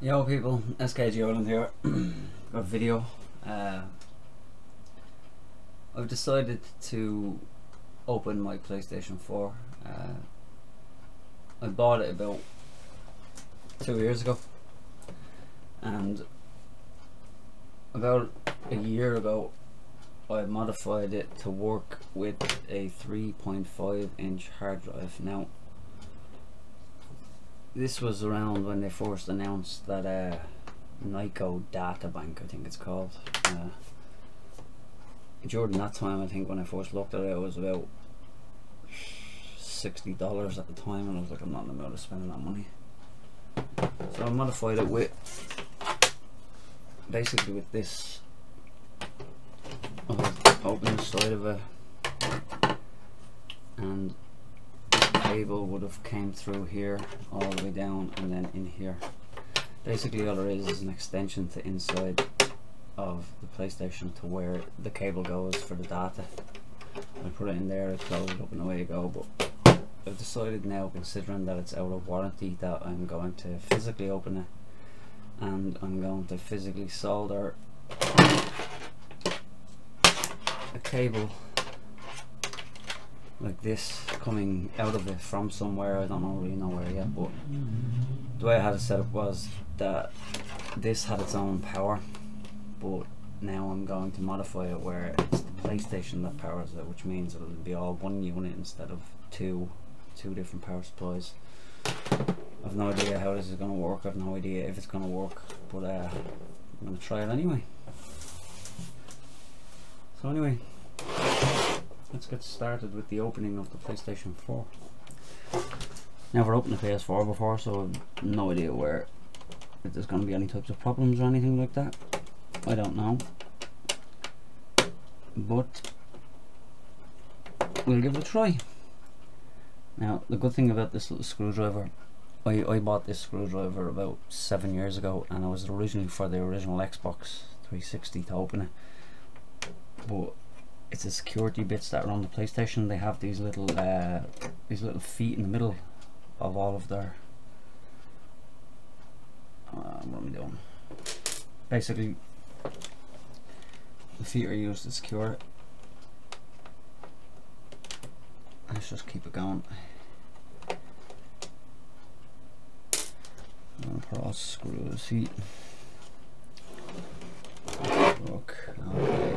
Yo people, SKGIRELAND here. Got a video. I've decided to open my PlayStation 4. I bought it about 2 years ago, and about a year ago I modified it to work with a 3.5-inch hard drive. Now this was around when they first announced that Nyko data bank, I think it's called. During that time, I think when I first looked at it, it was about $60 at the time, and I was like, I'm not in the mood of spending that money. So I modified it with basically with this. I was opening the side of it, and cable would have came through here all the way down and then in here. Basically all there is an extension to inside of the PlayStation to where the cable goes for the data. I put it in there, I close it up and away you go. But I've decided now, considering that it's out of warranty, that I'm going to physically open it, and I'm going to physically solder a cable like this coming out of it from somewhere. I don't really know where yet, but the way I had it set up was that this had its own power, but now I'm going to modify it where it's the PlayStation that powers it, which means it'll be all one unit instead of two different power supplies. I've no idea how this is going to work. I've no idea if it's going to work, but I'm going to try it anyway. So anyway, let's get started with the opening of the PlayStation 4. Never opened a PS4 before, so I've no idea if there's going to be any types of problems or anything like that. I don't know, but we'll give it a try. Now, the good thing about this little screwdriver, I bought this screwdriver about 7 years ago, and it was originally for the original Xbox 360 to open it. But it's the security bits that are on the PlayStation. They have these little feet in the middle of all of their what am I doing? Basically, the feet are used to secure it. Let's just keep it going. I'm gonna put all screw the seat. Look, okay.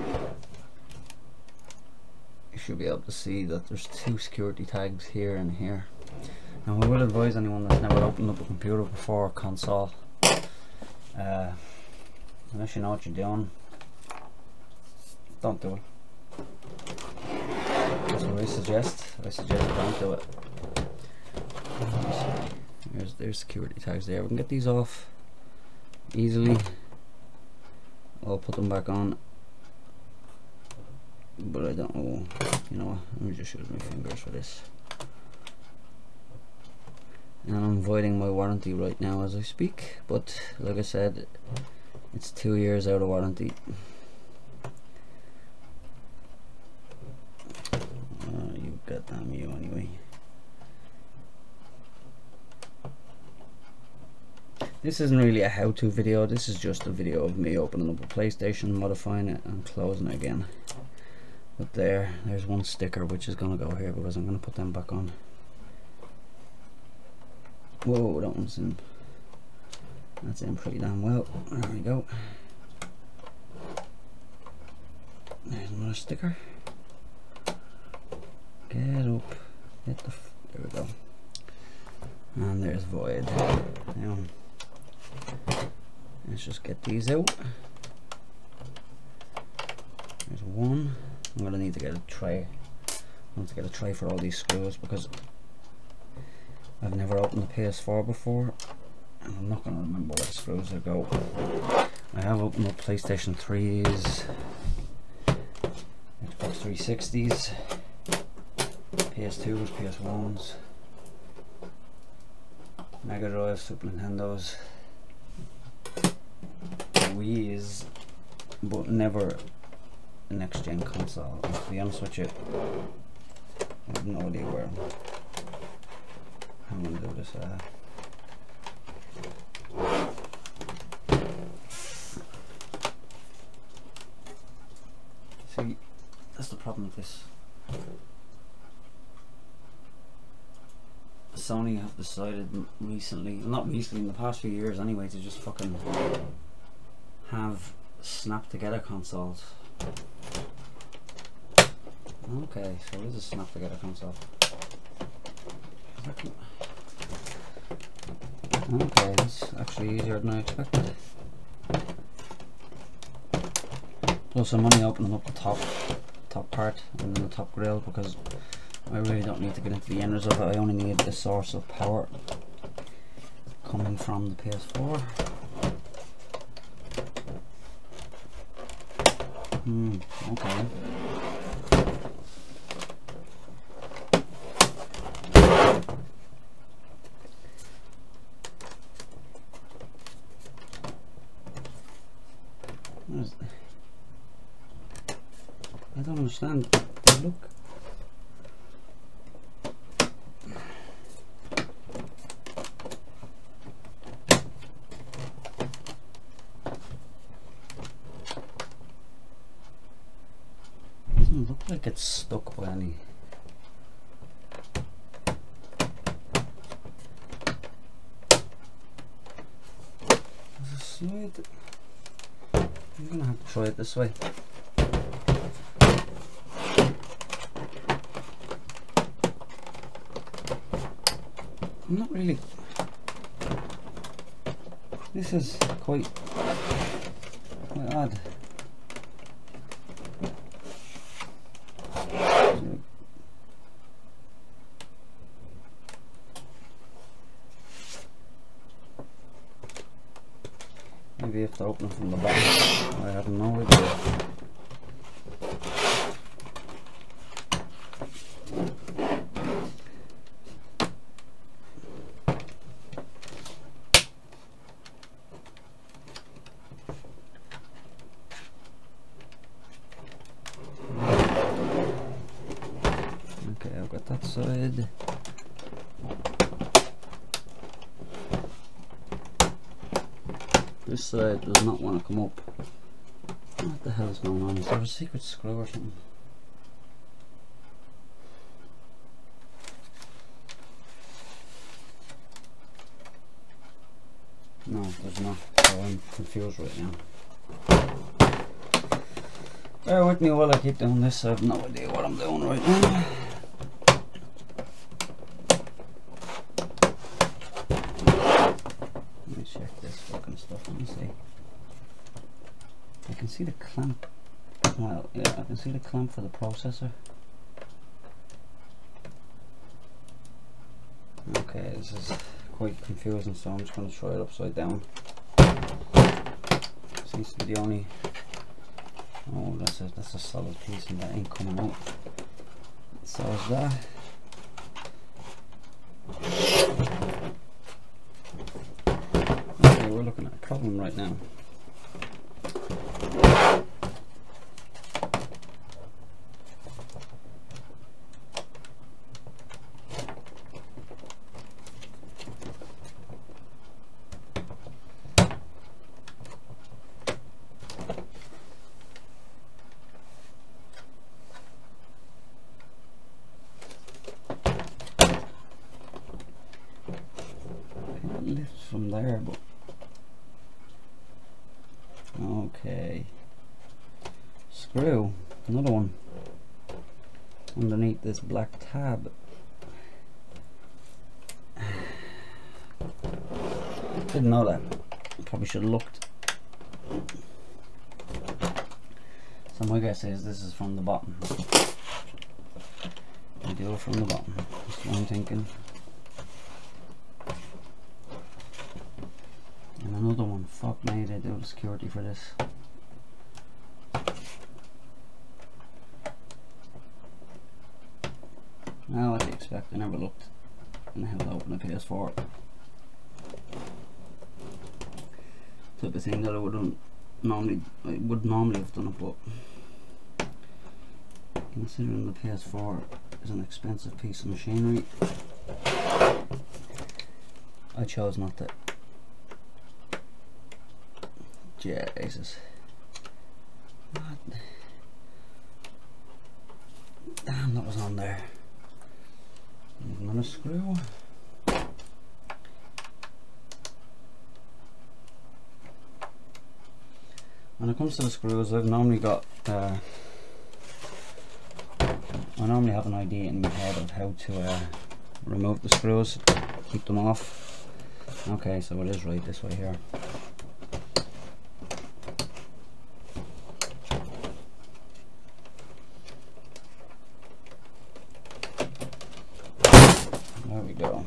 You should be able to see that there's two security tags here and here. Now I will advise anyone that's never opened up a computer before, console, unless you know what you're doing, don't do it. That's what I suggest. Don't do it. There's security tags there. We can get these off easily. I'll put them back on, but I don't know. You know what? Let me just use my fingers for this. And I'm voiding my warranty right now as I speak, but like I said, it's 2 years out of warranty. You got damn you anyway. This isn't really a how-to video, this is just a video of me opening up a PlayStation, modifying it and closing it again. But there's one sticker which is going to go here because I'm going to put them back on. Whoa, that one's in. That's in pretty damn well. There we go. There's another sticker. Get up. Hit the. There we go. And there's void. Now, let's just get these out. There's one. I'm gonna need to get a tray. I want to get a tray for all these screws because I've never opened the PS4 before, and I'm not gonna remember where the screws are go. I have opened up PlayStation 3s, Xbox 360s, PS2s, PS1s, Mega Drive, Super Nintendos, Wii's, but never a next gen console. And to be honest with you, I have no idea where I'm gonna do this. That's the problem with this. Sony have decided recently, not recently, in the past few years anyway, to just fucking have snap together consoles. Okay, so it is a snap together console. Okay, that's actually easier than I expected. Plus I'm only opening up the top part and then the top grill because I really don't need to get into the inners of it. I only need the source of power coming from the PS4. Okay. I don't understand. They look. Doesn't look like it's stuck by any. There's a slide. I'm gonna have to try it this way. Not really. This is quite odd. Maybe you have to open it from the back. I have no idea. Okay, I've got that side. This side does not want to come up. What the hell is going on? Is there a secret screw or something? No, there's not. So I'm confused right now. Bear with me while I keep doing this. I have no idea what I'm doing right now. Let me check this fucking stuff. Let me see. I can see the clamp. Well, yeah, I can see the clamp for the processor. Okay, this is quite confusing, so I'm just going to try it upside down. Seems to be the only. Oh, that's a solid piece, and that ain't coming out. So is that. Okay, we're looking at a problem right now. Lift from there, but okay. Screw, another one underneath this black tab. Didn't know that. Probably should have looked. So my guess is this is from the bottom. I do it from the bottom. That's what I'm thinking. And another one. Fuck me, they do the security for this. Now what do you expect? I never looked in how to open a PS4. Type of thing that I would normally have done it, but considering the PS4 is an expensive piece of machinery, I chose not to. Jesus. What? Damn, that was on there. Another screw. When it comes to the screws, I've normally got I normally have an idea in my head of how to remove the screws, keep them off. Okay, so it is right this way here. There we go.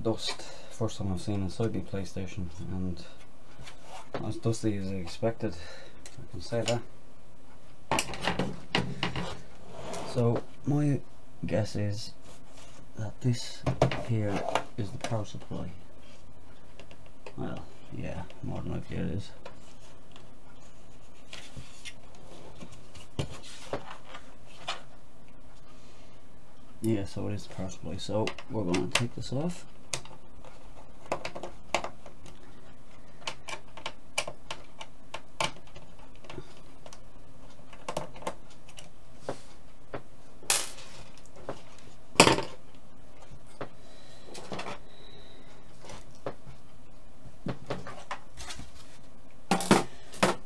Dust. First time I've seen inside the PlayStation, and as dusty as I expected, I can say that. So my guess is that this here is the power supply. Well, yeah, more than likely it is. Yeah, so it is the power supply. So we're going to take this off.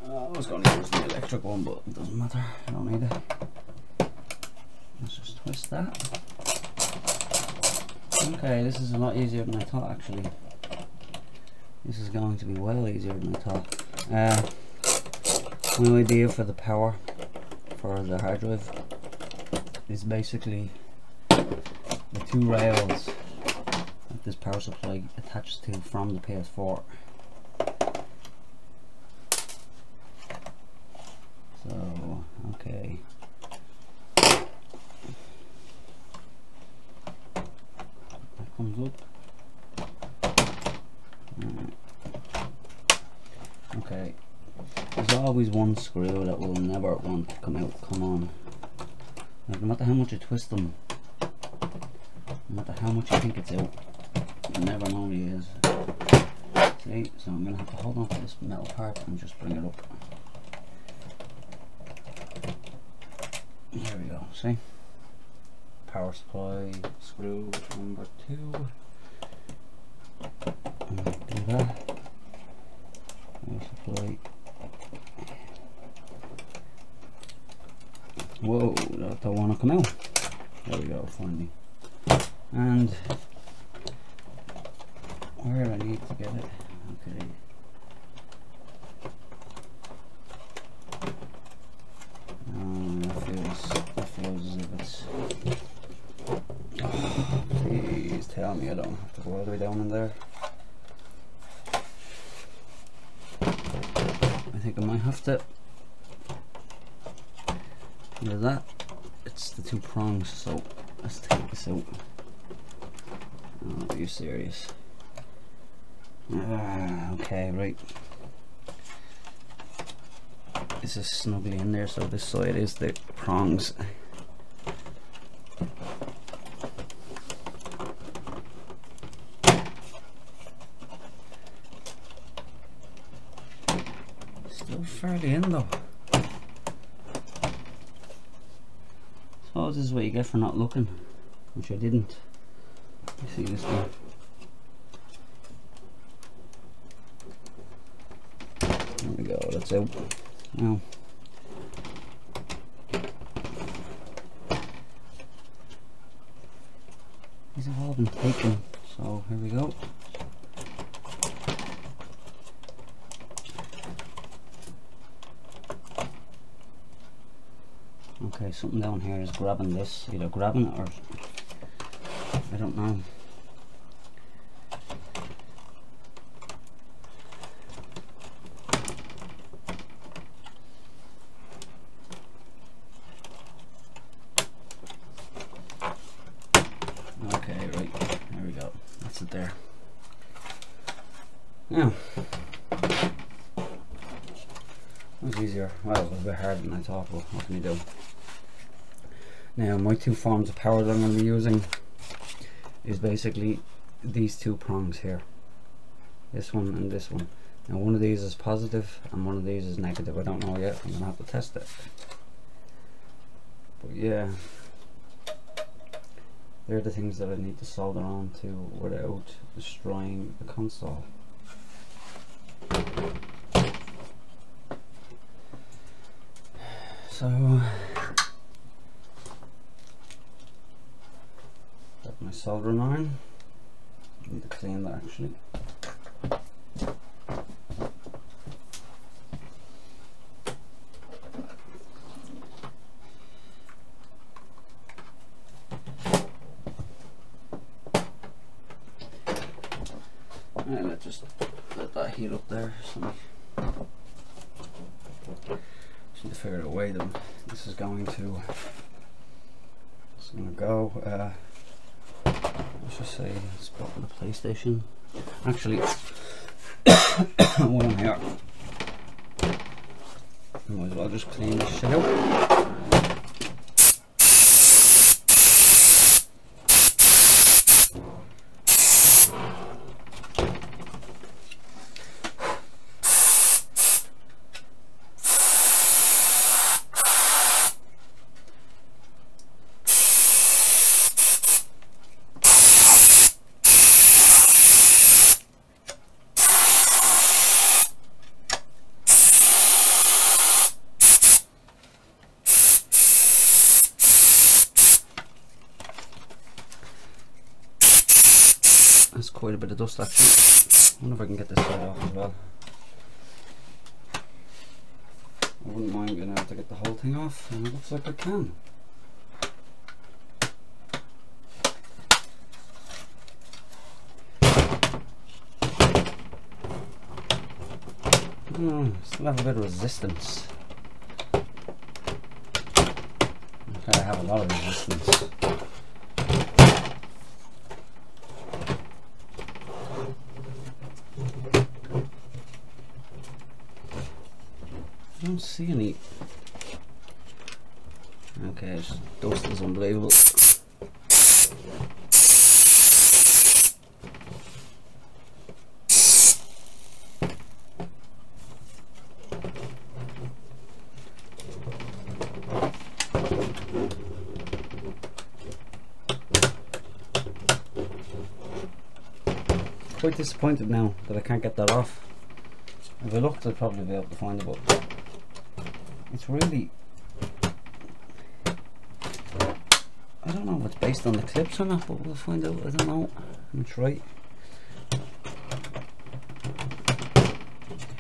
I was going to use the electric one, but it doesn't matter, I don't need it. Let's just twist that. Okay, this is a lot easier than I thought actually. This is going to be well easier than I thought. My idea for the power for the hard drive is basically the two rails that this power supply attaches to from the PS4. So, okay. That comes up. Okay. There's always one screw that will never want to come on. Like, no matter how much you twist them, no matter how much you think it's out, it never normally is. See, so I'm gonna have to hold on to this metal part and just bring it up. Here we go, see? Power supply, screw number 2. And do that. Power supply. Whoa, that don't want to come out. There we go, finally. And where I need to get it. Okay. That feels as if it's. Please tell me I don't have to go all the way down in there. I think I might have to. Look at that. It's the two prongs, so let's take this out. Oh, are you serious? Okay, right. This is snugly in there, so this side is the prongs. Still fairly in though. Suppose this is what you get for not looking, which I didn't. You see this one? There we go, that's out. Now, these have all been taken, so here we go. Okay, something down here is grabbing this, either grabbing it or I don't know. Okay, right, there we go. That's it there. Now, that was easier. Well, it was a bit harder than I thought, but what can you do? Now, my two forms of power that I'm going to be using is basically these two prongs here. This one and this one. Now, one of these is positive and one of these is negative. I don't know yet. I'm going to have to test it. But yeah, they're the things that I need to solder on to without destroying the console. So got my soldering iron. I need to clean that actually. And let's just let that heat up there. Just need to figure out a way that this is going to. It's going to go. Let's just say spot for the PlayStation. Actually, while I'm here, I might as well just clean this shit out. That's quite a bit of dust actually. I wonder if I can get this side off as well. I wouldn't mind being able to get the whole thing off, and it looks like I can. Still have a bit of resistance. Okay, I have a lot of resistance. I don't see any. Okay, it's just dust is unbelievable. Quite disappointed now that I can't get that off. If I looked, I'd probably be able to find it, but it's really, I don't know if it's based on the clips or not, but we'll find out. I don't know. I'm try.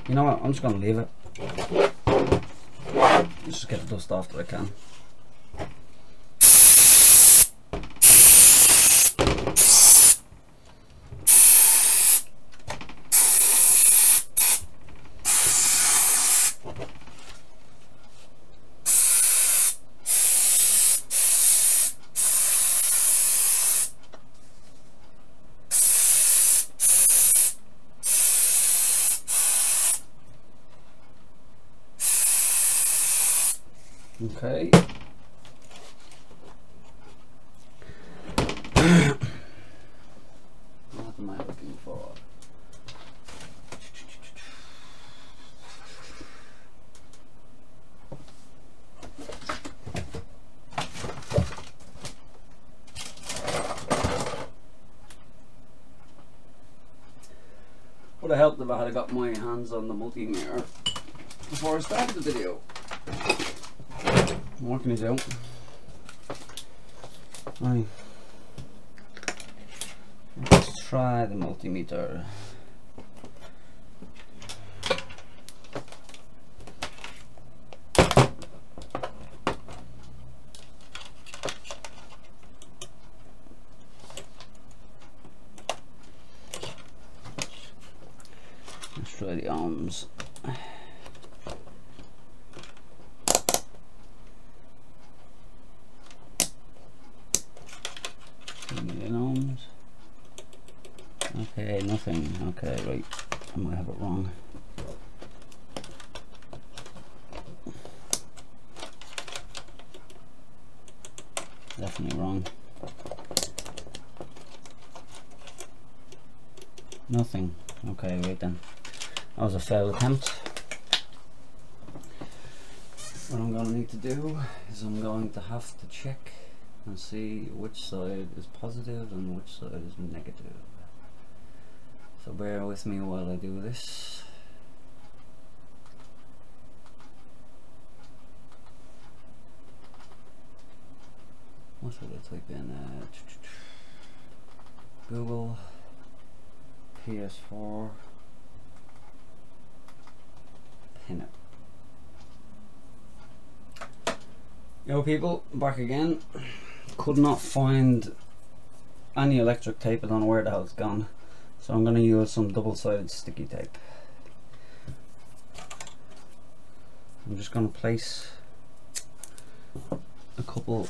You know what? I'm just gonna leave it. Just get the dust off that I can. Okay. What am I looking for? Would have helped if I had got my hands on the multimeter before I started the video. What can you do? Right. Let's try the multimeter. Let's try the ohms. 2 million ohms. Okay, nothing. Okay, right. I might have it wrong. Definitely wrong. Nothing. Okay, right then. That was a failed attempt. What I'm going to need to do is I'm going to have to check and see which side is positive and which side is negative. So bear with me while I do this. What should I type in? Google PS4 pin it. Yo people, back again. Could not find any electric tape. I don't know where the hell it's gone. So I'm going to use some double-sided sticky tape. I'm just going to place a couple.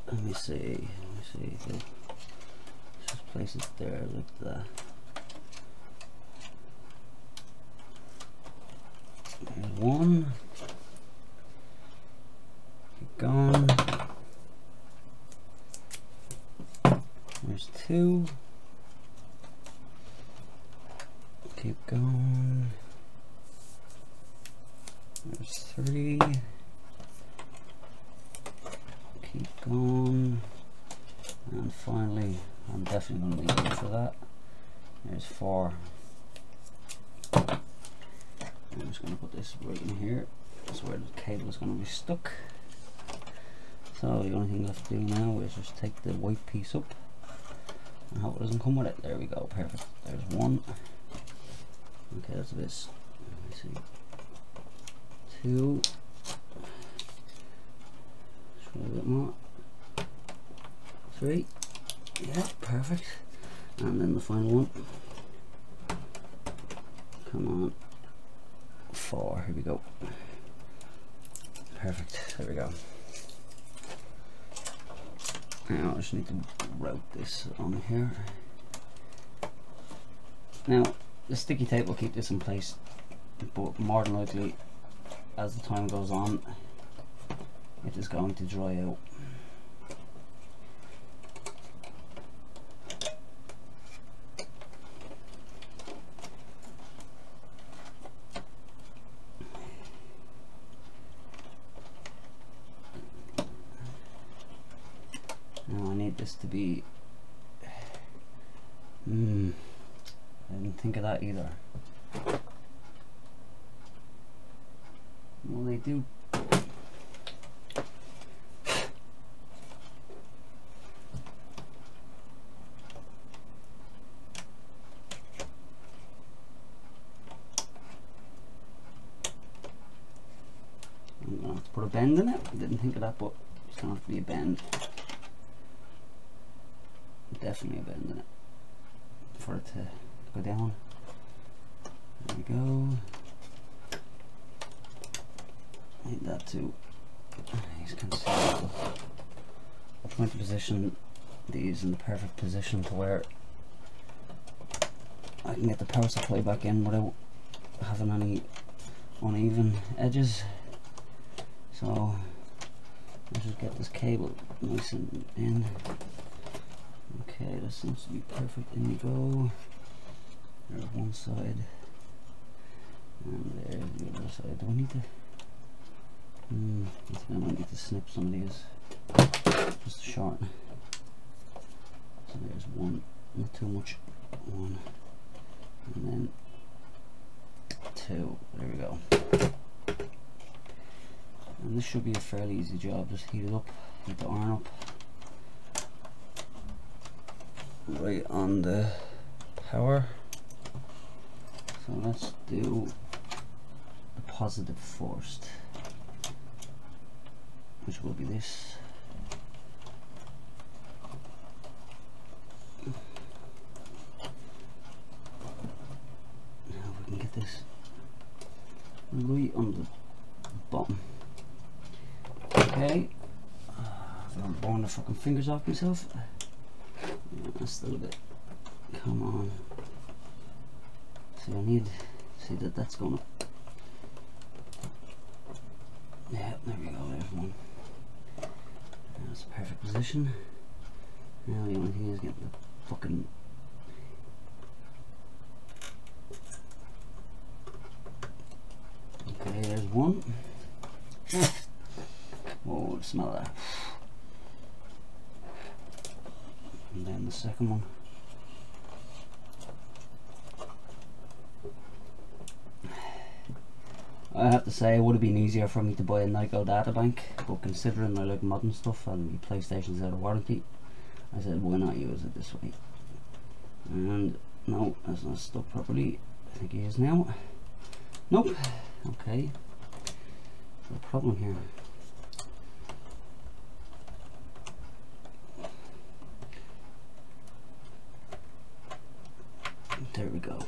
Let me see. Just place it there like that. There's one. Keep going. There's two. Keep going. There's three. Keep going. And finally, I'm definitely going to be good for that. There's four. I'm just going to put this right in here. That's where the cable is going to be stuck. So the only thing left to do now is just take the white piece up and hope it doesn't come with it. There we go, perfect. There's one. Okay, that's a bit. Let me see. Two. Try a bit more. Three. Yeah, perfect. And then the final one. Come on. Four. Here we go. Perfect. There we go. Now I just need to route this on here. Now the sticky tape will keep this in place, but more than likely as the time goes on it is going to dry out. Now I need this to be I didn't think of that either. Well, they do. I'm gonna have to put a bend in it. I didn't think of that, but it's gonna have to be a bend. Definitely a bend in it for it to go down. There we go. Need that too. You can see I'm trying to position these in the perfect position to where I can get the power supply back in without having any uneven edges. So let's just get this cable nice and in. Okay, that seems to be perfect. In you go. There's one side, and there's the other side. Do I need to? I think I might need to snip some of these just to shorten. So there's one, not too much. One, and then two. There we go. And this should be a fairly easy job. Just heat it up, heat the iron up. Right on the power. So let's do the positive first, which will be this. Now we can get this right on the bottom. Okay, I'm blowing the fucking fingers off myself. That's a little bit. Come on. So I need to see that that's going up. Yeah, there we go. There's one. That's a perfect position. Now the only thing is getting the fucking. Okay, there's one. smell that. And then the second one. I have to say, it would have been easier for me to buy a Nyko databank, but considering I like modern stuff and the PlayStation's out of warranty, I said why not use it this way. And no, that's not stuck properly. I think he is now. Nope. Okay. No problem here. There we go.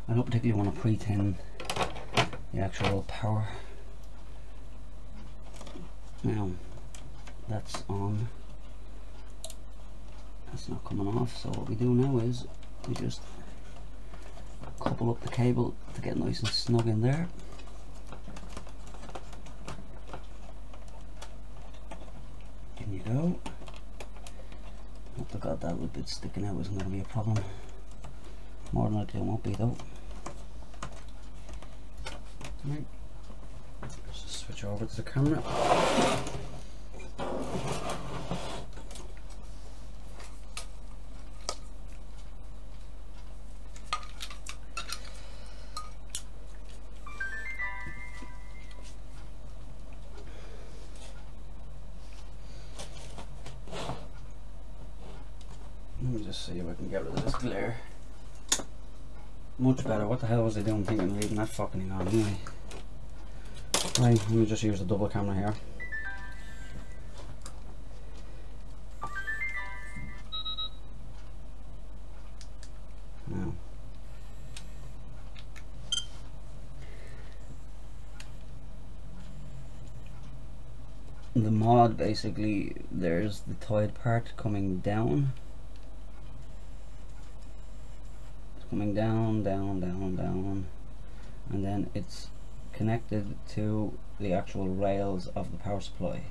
I don't particularly want to pre-tin the actual power. Now that's on. That's not coming off, so what we do now is we just couple up the cable to get nice and snug in there. In you go. Hope to God that little bit sticking out isn't going to be a problem. More than likely it won't be though. Right. Let's just switch over to the camera. Let me just see if I can get rid of this glare. Much better. What the hell was I doing thinking leaving that fucking thing on anyway? Right, let me just use the double camera here. Now. The mod, basically, there's the tied part coming down. Coming down, down, down, down, and then it's connected to the actual rails of the power supply.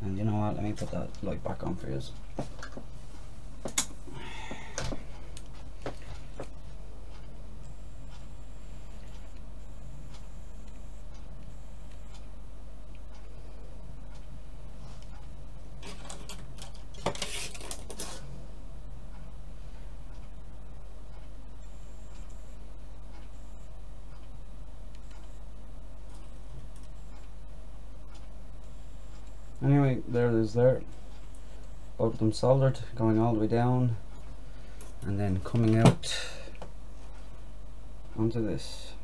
And you know what, let me put that light back on for you. Anyway, there it is there. Both of them soldered, going all the way down and then coming out onto this.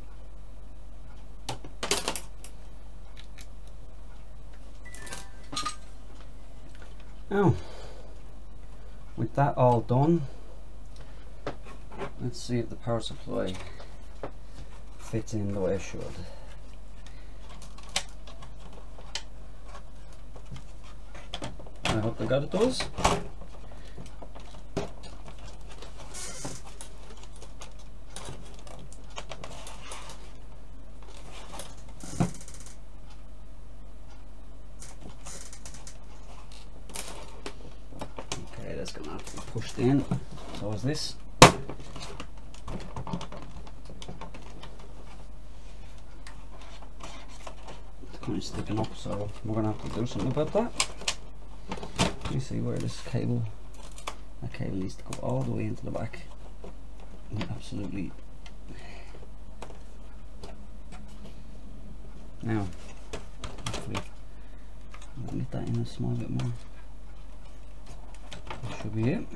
Now, with that all done, let's see if the power supply fits in the way it should. I hope to God it does. Okay, that's gonna have to be pushed in. So is this. It's kind of sticking up, so we're gonna have to do something about that. Let me see where this cable, that cable needs to go all the way into the back. Absolutely. Now, hopefully, I'll get that in a small bit more. That should be it.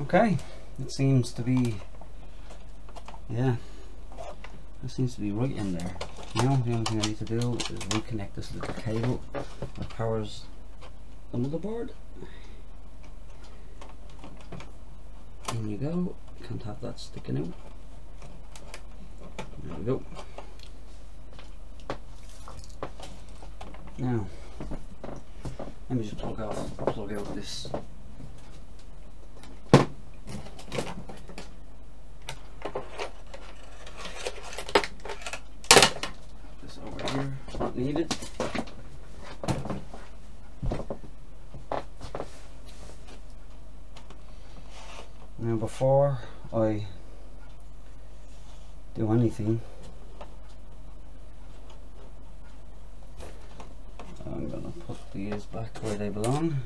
Okay, it seems to be. Yeah, that seems to be right in there. Now the only thing I need to do is reconnect this little cable that powers the motherboard. In you go. Can't have that sticking out. There we go. Now, let me just plug out this. Not needed. Now before I do anything, I'm going to put these back where they belong.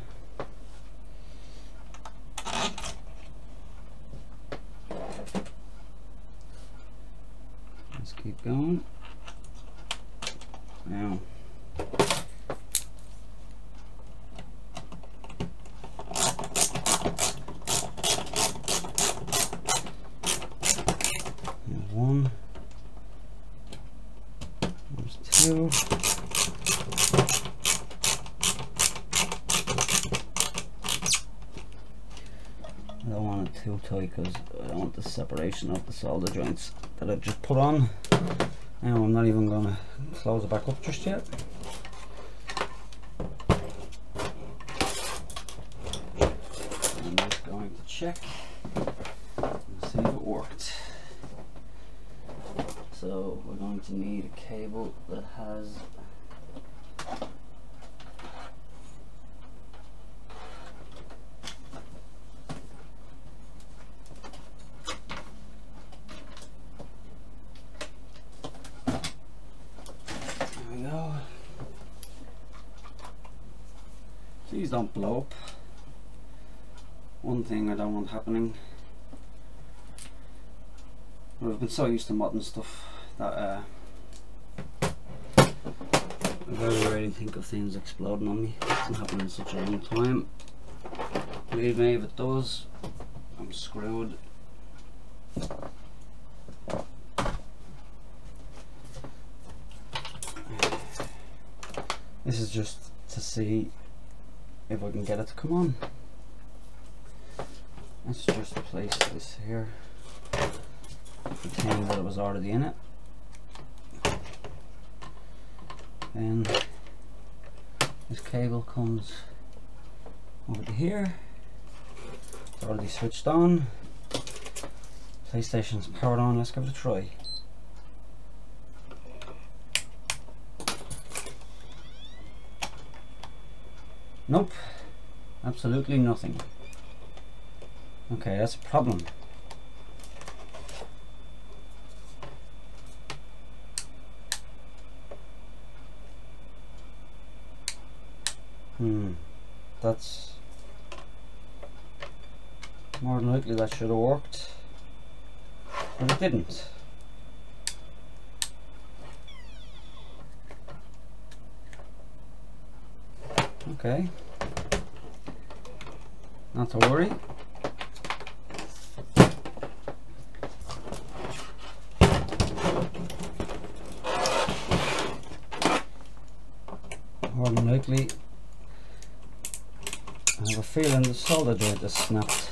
Let's keep going. Now there's one, there's two. I don't want it too tight because I don't want the separation of the solder joints that I've just put on. Now I'm not even going to close it back up just yet. I'm just going to check and see if it worked. So we're going to need a cable that has Please don't blow up. One thing I don't want happening. I've been so used to modding stuff that I very rarely think of things exploding on me. It hasn't happened in such a long time. Believe me, if it does, I'm screwed. This is just to see if I can get it to come on. Let's just place this here, pretend that it was already in it. Then this cable comes over to here. It's already switched on. PlayStation's powered on. Let's give it a try. Nope, absolutely nothing. Okay, that's a problem. That's more than likely that should have worked, but it didn't. Okay, not to worry. More than likely, I have a feeling the solder joint is snapped.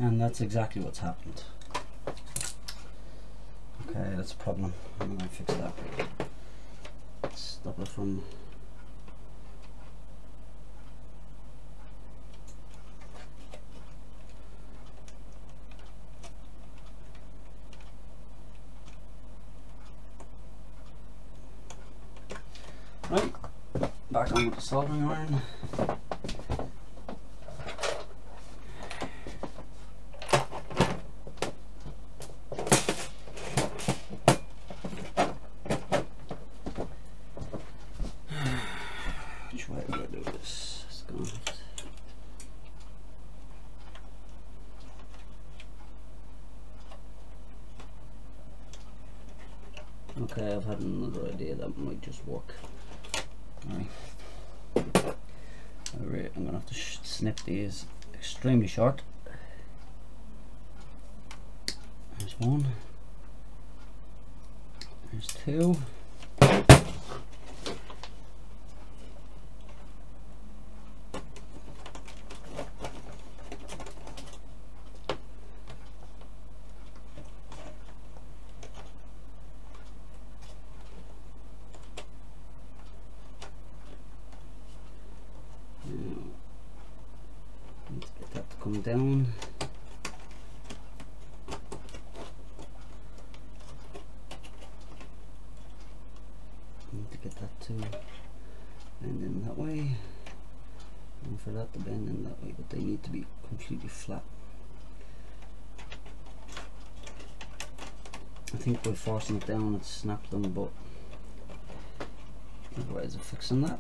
And that's exactly what's happened. Okay, that's a problem. I'm going to fix that. Stop it from... Right, back on with the soldering iron. Okay, I've had another idea that might just work. Alright. I'm gonna have to snip these extremely short. There's one. There's two. come down. Need to get that to bend in that way, and for that to bend in that way, but they need to be completely flat. I think by forcing it down it snapped them, but other ways of fixing that.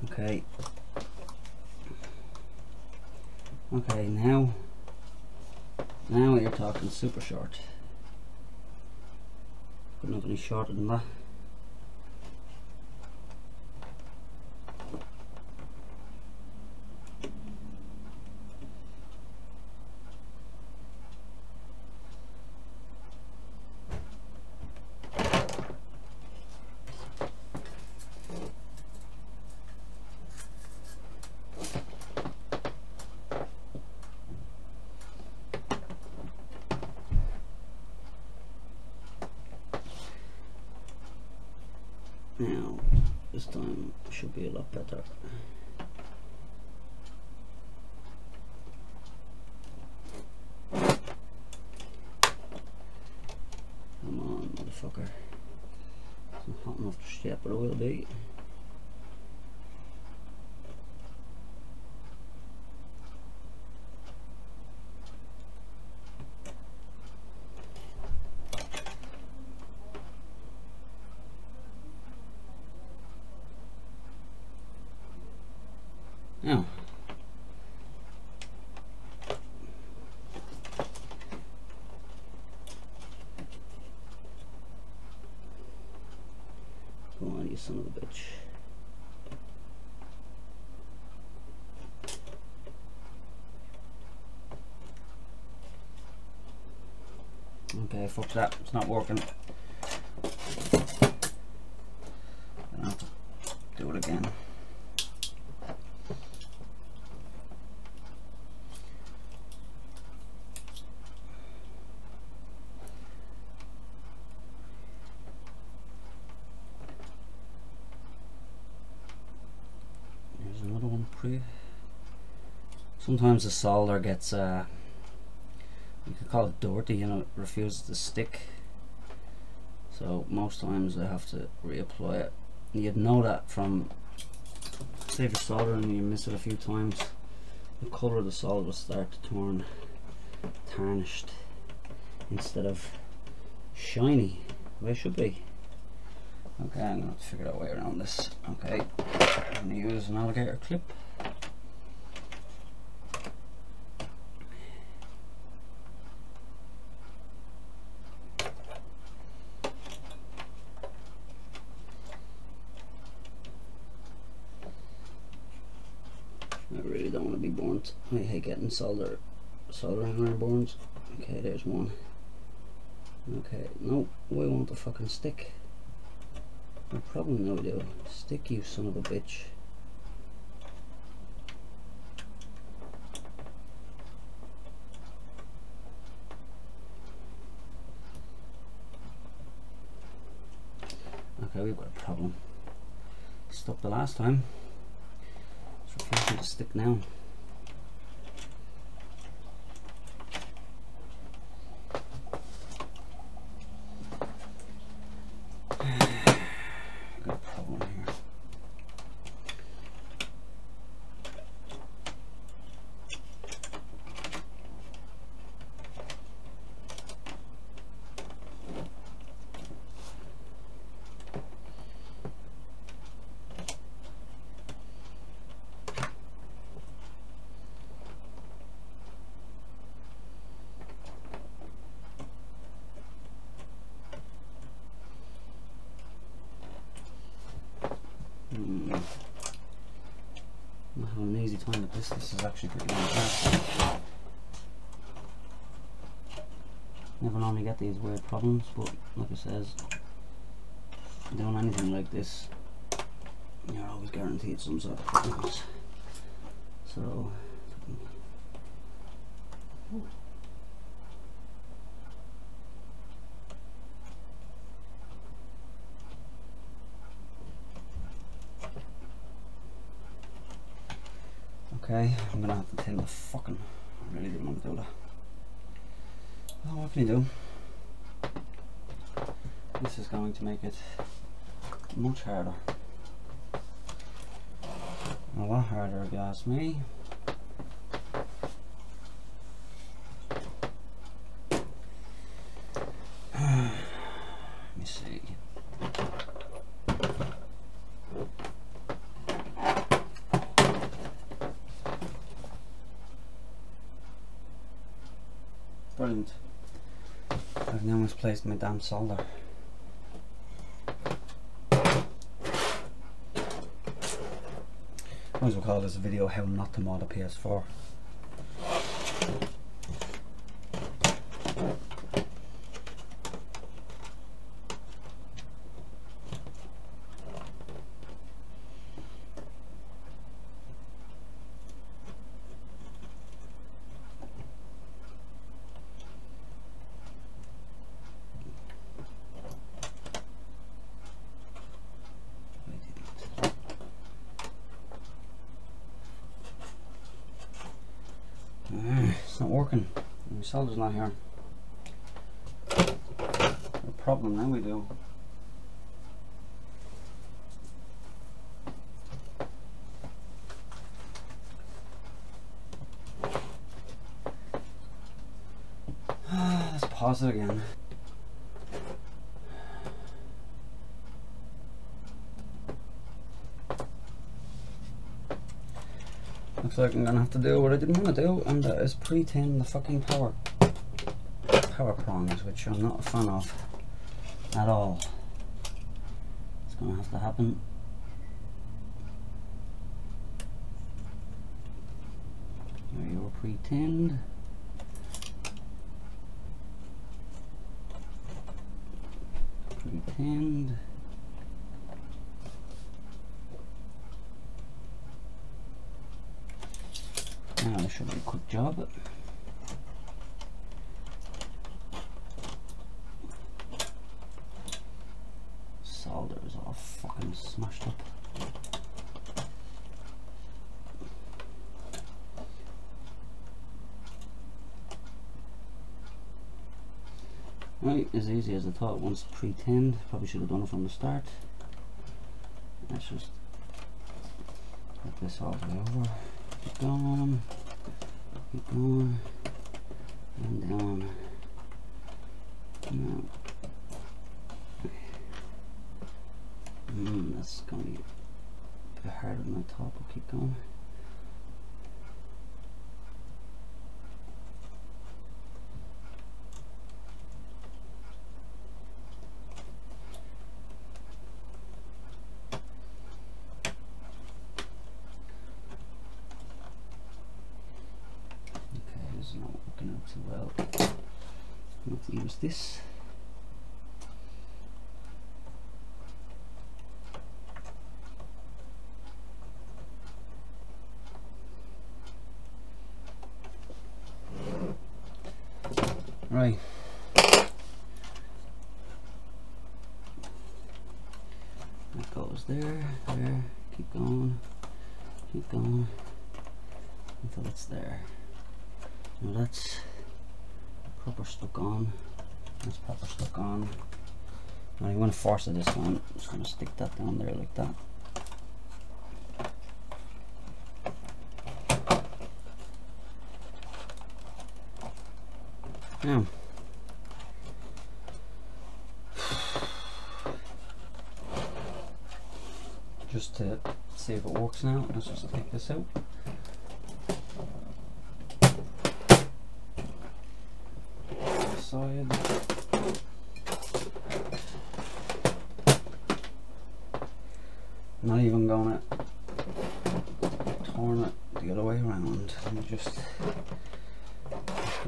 Okay. Okay, now you're talking super short. Couldn't have any shorter than that. Now, this time should be a lot better. Come on, motherfucker. It's not hot enough just yet, but it will be. Now, go on, you son of a bitch. Okay, fuck that, it's not working. Gonna have to do it again. Another one pre. Sometimes the solder gets you could call it dirty, you know, it refuses to stick, so most times I have to reapply it. And you'd know that from, say if you're soldering and you miss it a few times, the colour of the solder will start to turn tarnished instead of shiny, the way it should be. Okay, I'm gonna have to figure out a way around this. Okay, I'm gonna use an alligator clip. I really don't want to be burnt. I hate getting soldering iron burns. Okay, there's one. Okay, no, we want the fucking stick. I probably know we do. Stick, you son of a bitch. Okay, we've got a problem. Stuck the last time. It's refusing to stick now. I'm not having an easy time with this. This is actually pretty intense. Never normally get these weird problems, but like it says, doing anything like this, you're always guaranteed some sort of problems. So Okay, I'm gonna have to tin the fucking. I really didn't want to do that. Oh, what can you do? This is going to make it much harder. A lot harder, if you ask me. Let me see. Brilliant. I've now misplaced my damn solder. Might as well call this a video how not to mod a PS4. It's not working. My solder's not here. No problem, now we do. Let's pause it again. Looks like I'm gonna have to do what I didn't want to do, and that is pre-tin the fucking power prongs, which I'm not a fan of at all. It's gonna have to happen. There you are, pre-tinned. Pre-tinned. Now this should be a quick job. Solder is all fucking smashed up. Right, as easy as I thought. Once pre-tinned, probably should have done it from the start. Let's just put this all the way over. Keep going, and down. No. That's going to be a bit harder than I thought, but keep going. Not working out so well. I'm going to use this. Right. That goes there, keep going until it's there. Now that's proper stuck on. That's proper stuck on. Now you want to force it this time. I'm just going to stick that down there like that. Now, just to see if it works now, let's just take this out. Side. Not even gonna turn it the other way around. Let me just go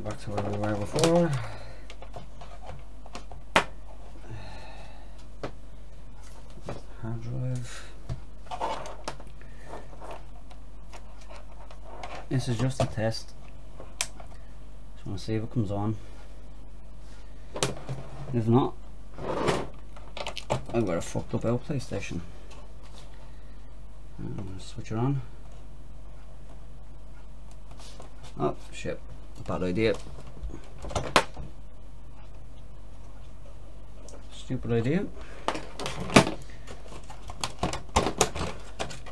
back to where we were before. Harddrive. This is just a test. Just want to see if it comes on. If not, I've got a fucked up old PlayStation. I'm going to switch it on. Oh shit, bad idea. Stupid idea.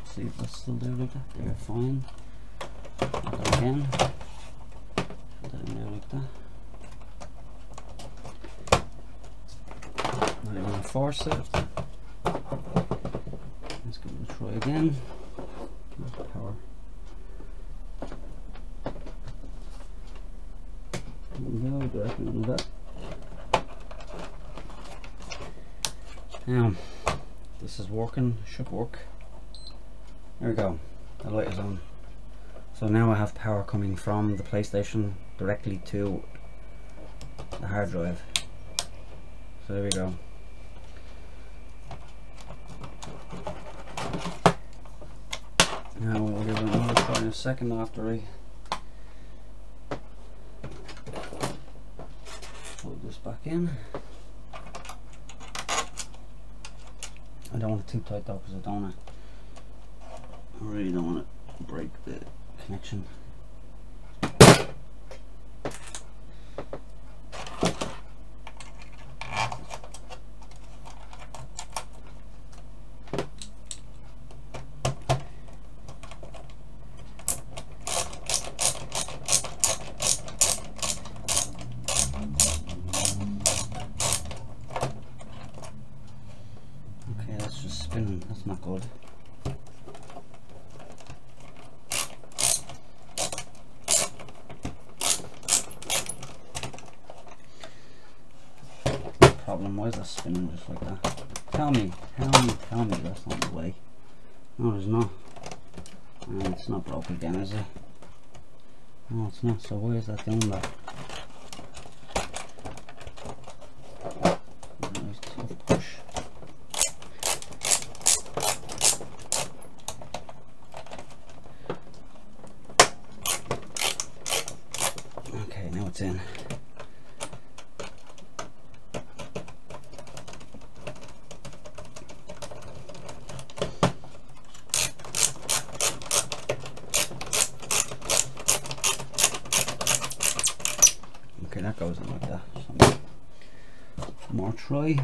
See if that's still there like that. They're fine. That again. Put that in there like that. Not even force it. Let's give it a try again. Power. No, directly on that. Now, this is working, should work. There we go, the light is on. So now I have power coming from the PlayStation directly to the hard drive. So there we go. Now we'll give it another try in a second after I plug this back in. I don't want it too tight though, because I really don't want to break the connection. That's not good. Problem, why is that spinning just like that? Tell me that's not the way. No, it's not. And it's not broke again, is it? No, it's not. So why is that doing that? Nice tough push. Now it's in. Okay, that goes in like that. So more try.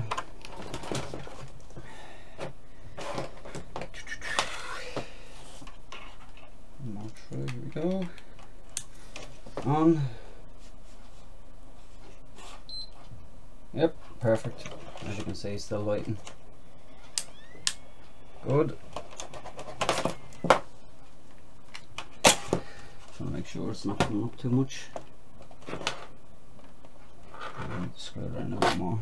More try, here we go. On. Yep, perfect. As you can see, still lighting. Good. Trying to make sure it's not coming up too much. I need to screw it around a bit more.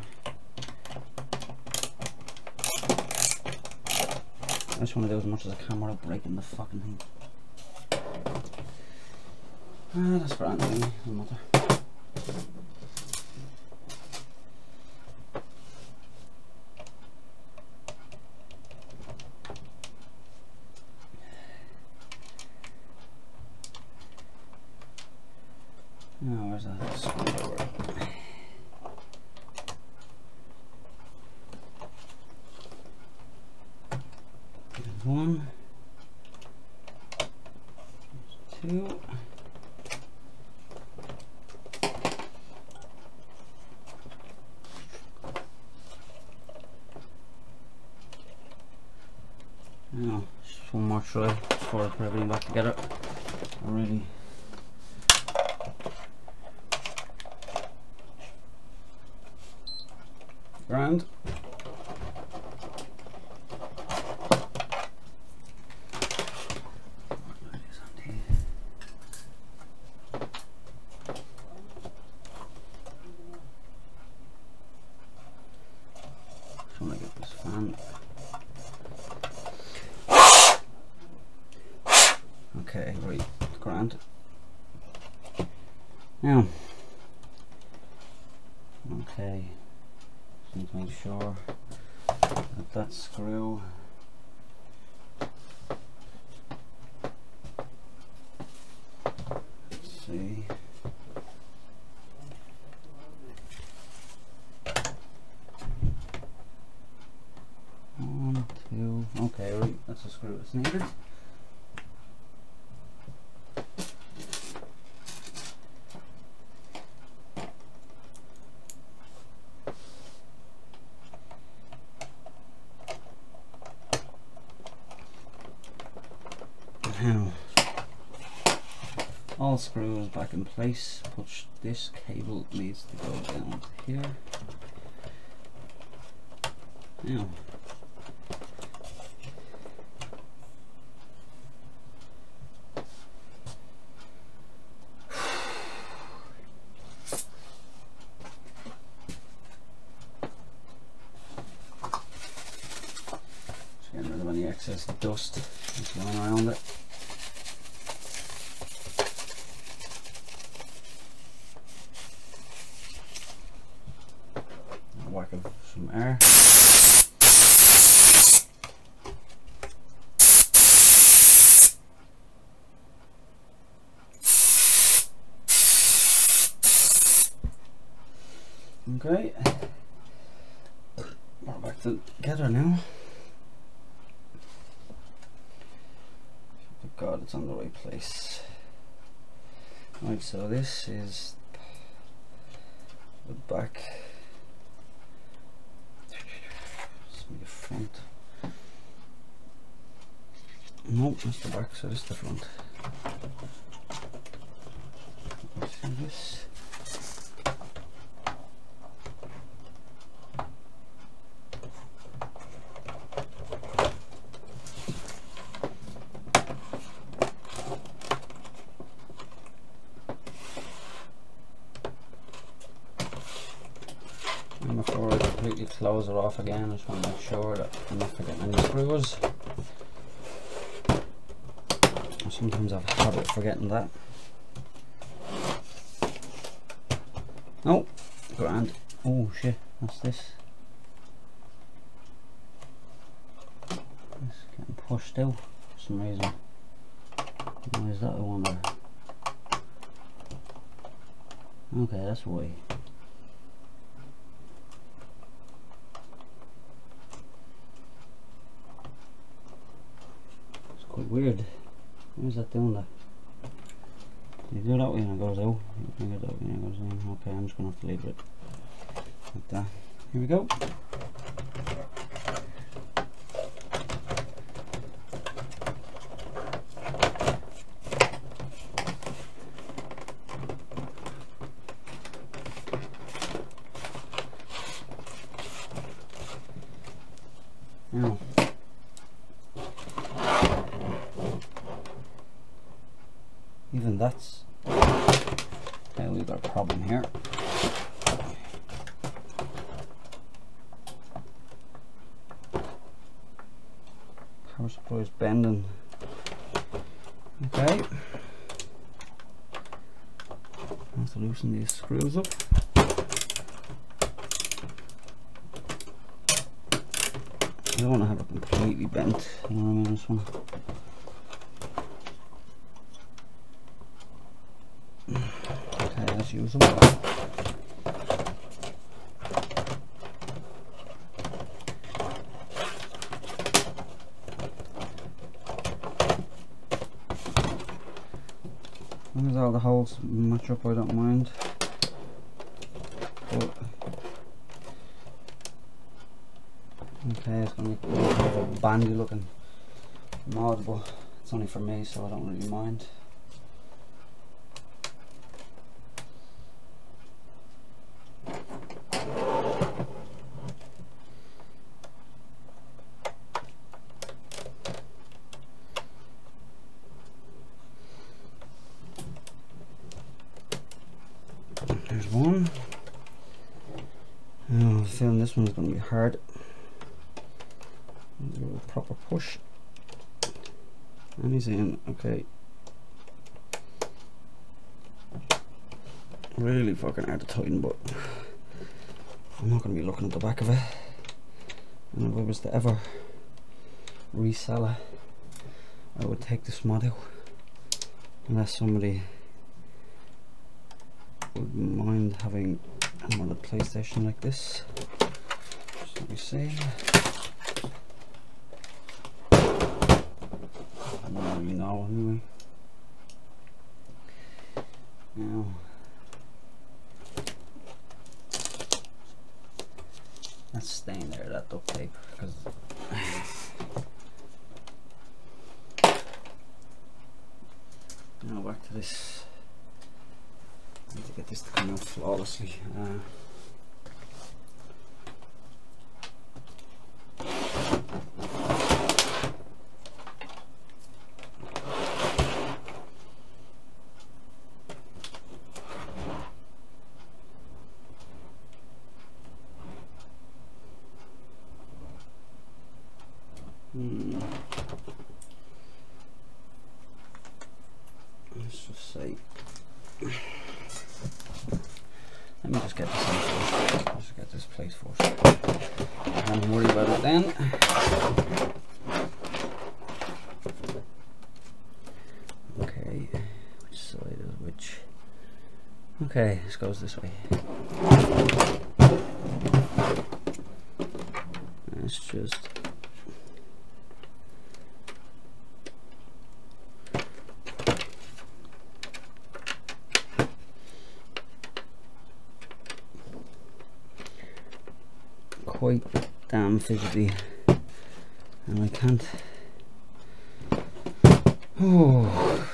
I just want to do as much as I can without breaking the fucking thing. Ah, that's grand thing, doesn't matter. Now, where's that screwdriver? One, two. Now, just one more try before I put everything back together. Already. Grand. Trying to get this fan. Okay, right, grand. Now, okay. Just need to make sure that that screw see. One, two, okay, right, that's the screw that's needed. all screws back in place. Push this cable needs to go down to here. Now just getting rid of any excess dust that's going around it. Whack of some air. Okay, we're back together now. Thank God it's on the right place. Right, so this is the back. The front. Nope, that's the back, so this is the front. See this? And before I completely close it off again, I just want to make sure that I'm not forgetting any screws. Sometimes I have a habit of forgetting that. Oh, grand. Oh shit, what's this? It's getting pushed out for some reason. Why is that, I wonder? Okay, that's why. It's quite weird. Why is that doing that? You do that when it goes out. You do that when it goes in. Okay, I'm just gonna have to leave it like that. Here we go. Now, even that's, okay, we've got a problem here. Power supply is bending. Okay, I have to loosen these screws up. I don't want to have it completely bent, you know what I mean, this one. Okay, let's use them. As long as all the holes match up, I don't mind. But okay, it's going to be kind of a bandy looking mod, but it's only for me, so I don't really mind. There's one. Oh, I have a feeling this one's going to be hard. Do a proper push. And he's in. Okay. Really fucking hard to tighten, but I'm not going to be looking at the back of it. And if I was to ever resell it, I would take this mod out, unless somebody would mind having another PlayStation like this. Just let me see. I don't really know anyway. Now, that's staying there, that duct tape, because now back to this this to come out flawlessly. Let's just say, let me just get this in first. Just get this place first. Don't worry about it then. Okay, which side is which? Okay, this goes this way. Let's just quite damn fidgety, and I can't. Oh.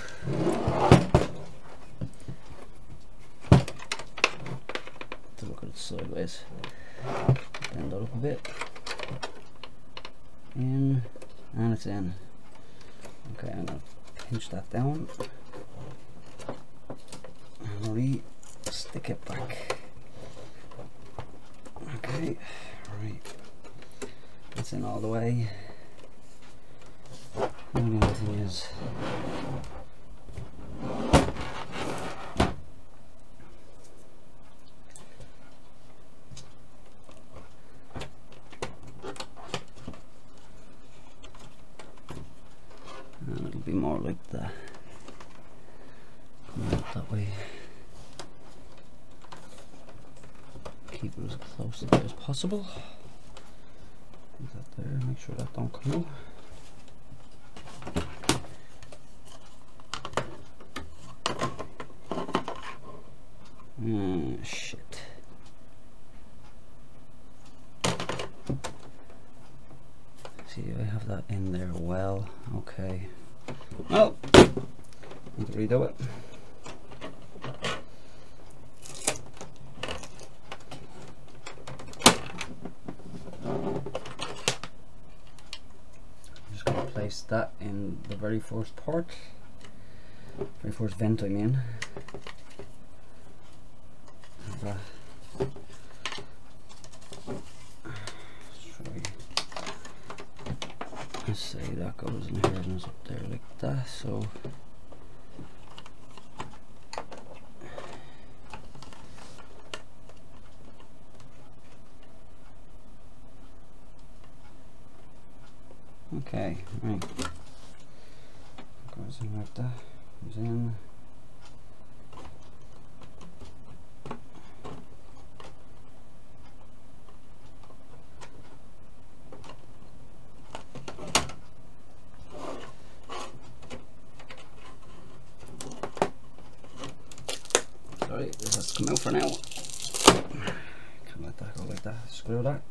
To look at it sideways. Bend that up a bit. In, and it's in. Okay, I'm gonna pinch that down and re-stick it back. Okay. Right, that's in all the way. And the other thing is, and it'll be more like that. Come out that way. Keep it as close to there as possible. Put that there, make sure that don't come out. Shit. See, I have that in there well. Okay. Well, need to redo it. Place that in the very first port, very first vent I mean. Let's say that goes in here and it's up there like that, so okay, right. Goes in like that. Goes in. Sorry, this has to come out for now. Can't let that go like that. Screw that.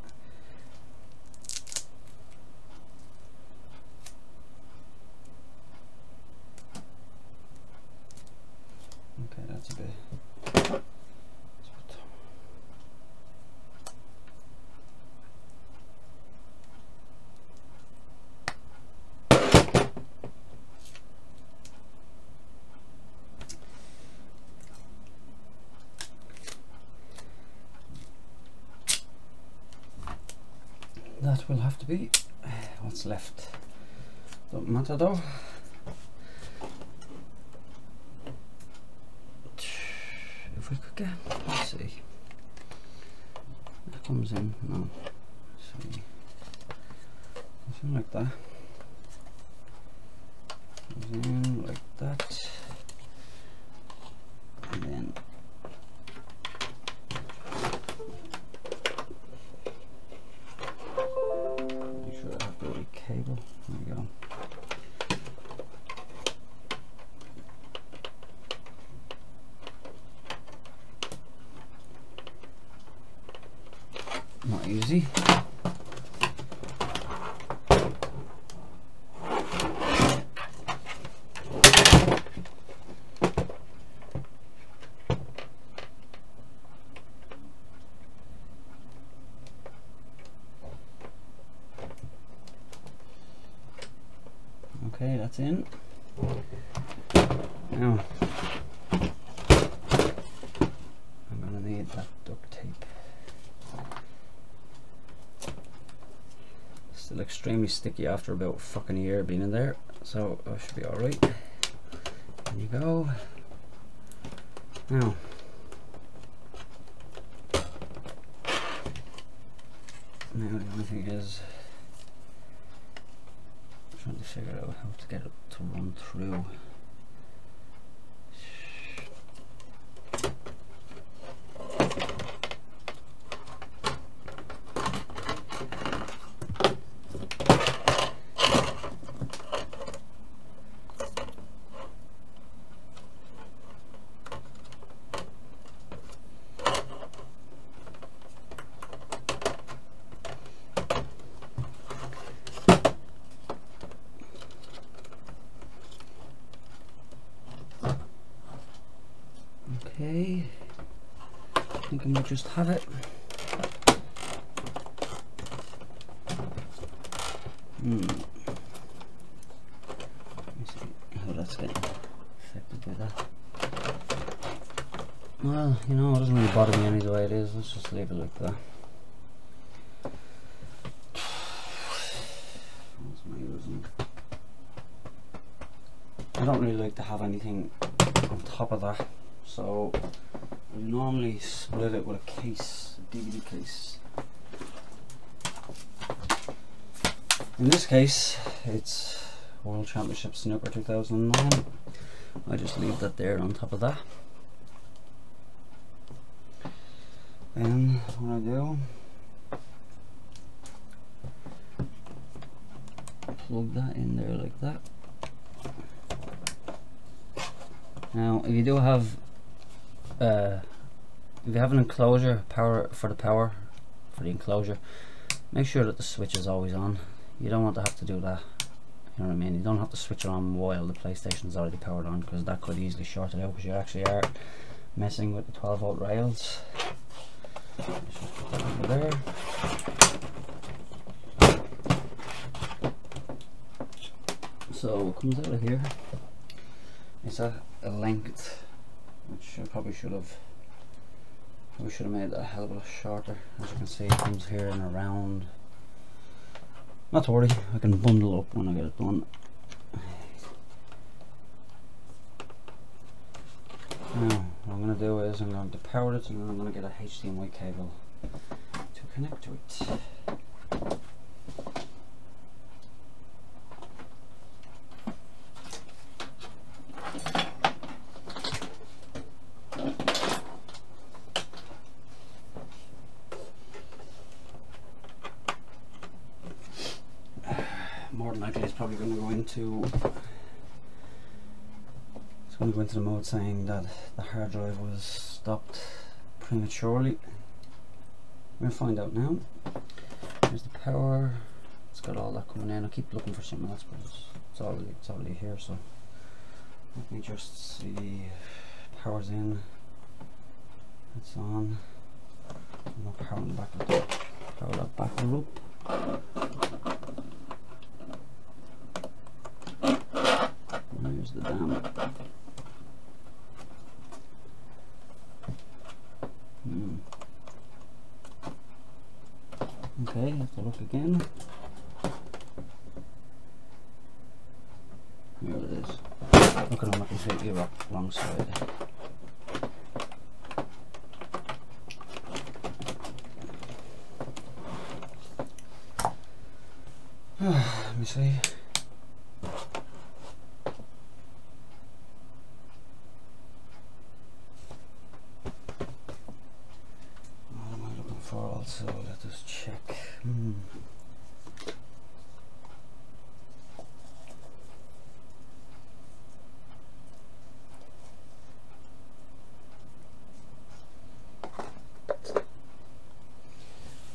Okay, that's a bit. That will have to be what's left. Don't matter though. If we could get, let's see, that comes in, no, let's see, something like that, comes in like that, and then make sure I have the right cable, there we go. Not easy. that's in. Now I'm gonna need that duct tape. Still extremely sticky after about fucking a year being in there, so I should be alright. There you go. Now the only thing is I'm trying to figure out how to get it to run through. Okay, I think I might just have it. Let me see how that's getting affected by that. Well, you know, it doesn't really bother me any the way it is. Let's just leave it like that. What's my using? I don't really like to have anything on top of that. So we normally split it with a case, a DVD case. In this case, it's World Championship Snooker 2009. I just leave that there on top of that. Then what I do, plug that in there like that. Now, if you do have if you have an enclosure for the enclosure, make sure that the switch is always on. You don't want to have to do that, you know what I mean? You don't have to switch it on while the PlayStation is already powered on, because that could easily short it out, because you actually are messing with the 12 volt rails. Let's just put that over there. So it comes out of here. It's a length which I probably should have made a hell of a lot shorter. As you can see, it comes here and around. Not to worry, I can bundle up when I get it done. Now what I'm going to do is I'm going to power it, and then I'm going to get a HDMI cable to connect to it. More than likely, it's probably going to go into the mode saying that the hard drive was stopped prematurely. We're going to find out now. Here's the power. It's got all that coming in. I keep looking for something else, but it's already here. So let me just see. Power's in. It's on. I'm not powering the back of it. Power that back up. Here's the damn. Okay, have to look again. Here it is. Look at them, I completely wrong side. Let me see. Also, let us check.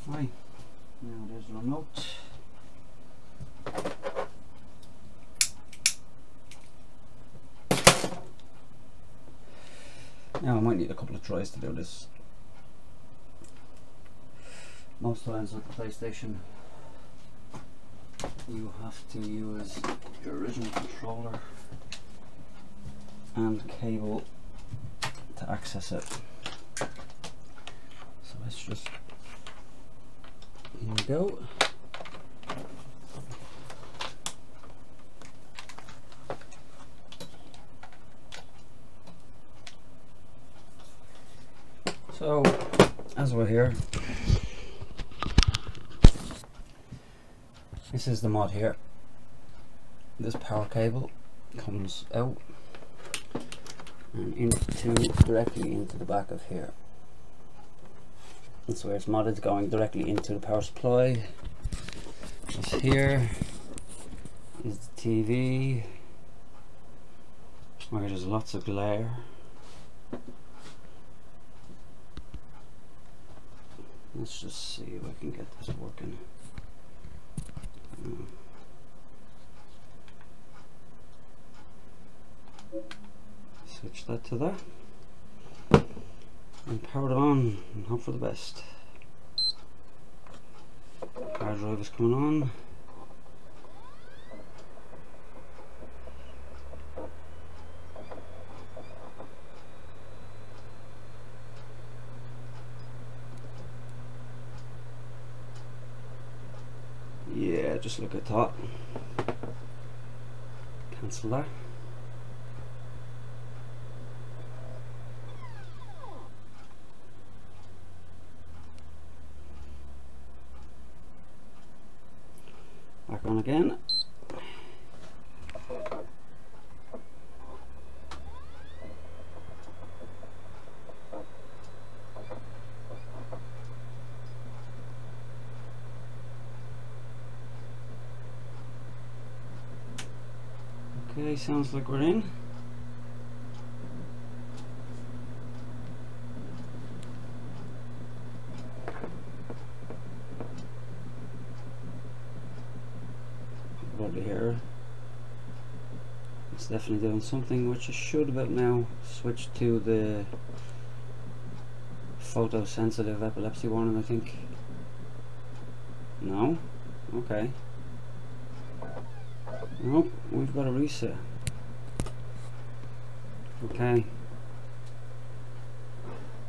Right, now there's the remote. Now I might need a couple of tries to do this. Most times with the PlayStation, you have to use your original controller and cable to access it. So let's just, here we go. So as we're here, this is the mod here. This power cable comes out and directly into the back of here. That's where it's modded, going directly into the power supply. This here is the TV, where there's lots of glare. Let's just see if I can get this working. Switch that to that and power it on and hope for the best. Hard drive is coming on. Yeah, just like I thought. Cancel that. Back on again. Okay, sounds like we're in. Over here, it's definitely doing something, which it should about now. Switch to the photosensitive epilepsy warning, I think. No? Okay. Nope, we've got a reset. Okay.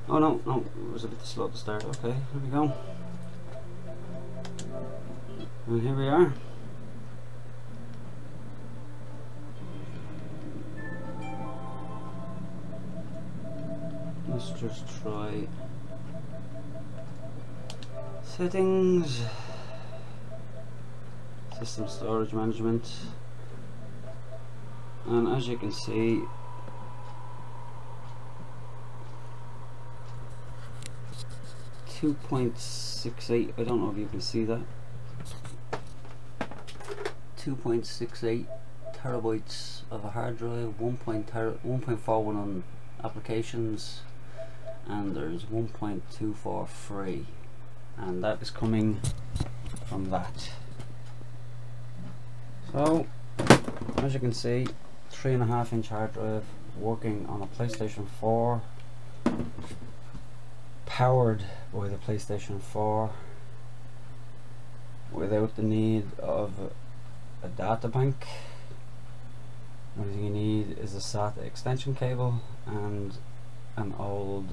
Oh no, it was a bit slow to start. Okay, here we go. And here we are. Let's just try settings, system storage management, and as you can see, .68. I don't know if you can see that. 2.68 terabytes of a hard drive, 1.41 on applications, and there's 1.24 free, and that is coming from that. So as you can see, 3.5-inch hard drive working on a PlayStation 4, powered by the PlayStation 4 without the need of a data bank. Everything you need is a SATA extension cable and an old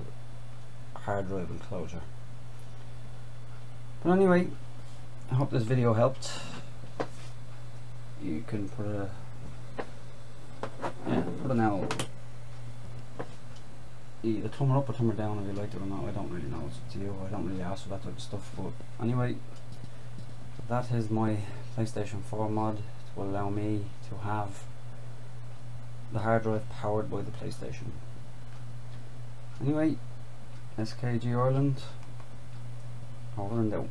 hard drive enclosure. But anyway, I hope this video helped. You can put an L, either thumb up or thumb down if you like it or not. I don't really know, it's up to you. I don't really ask for that type of stuff, but anyway, that is my PlayStation 4 mod. It will allow me to have the hard drive powered by the PlayStation. Anyway, SKGIRELAND, over and out.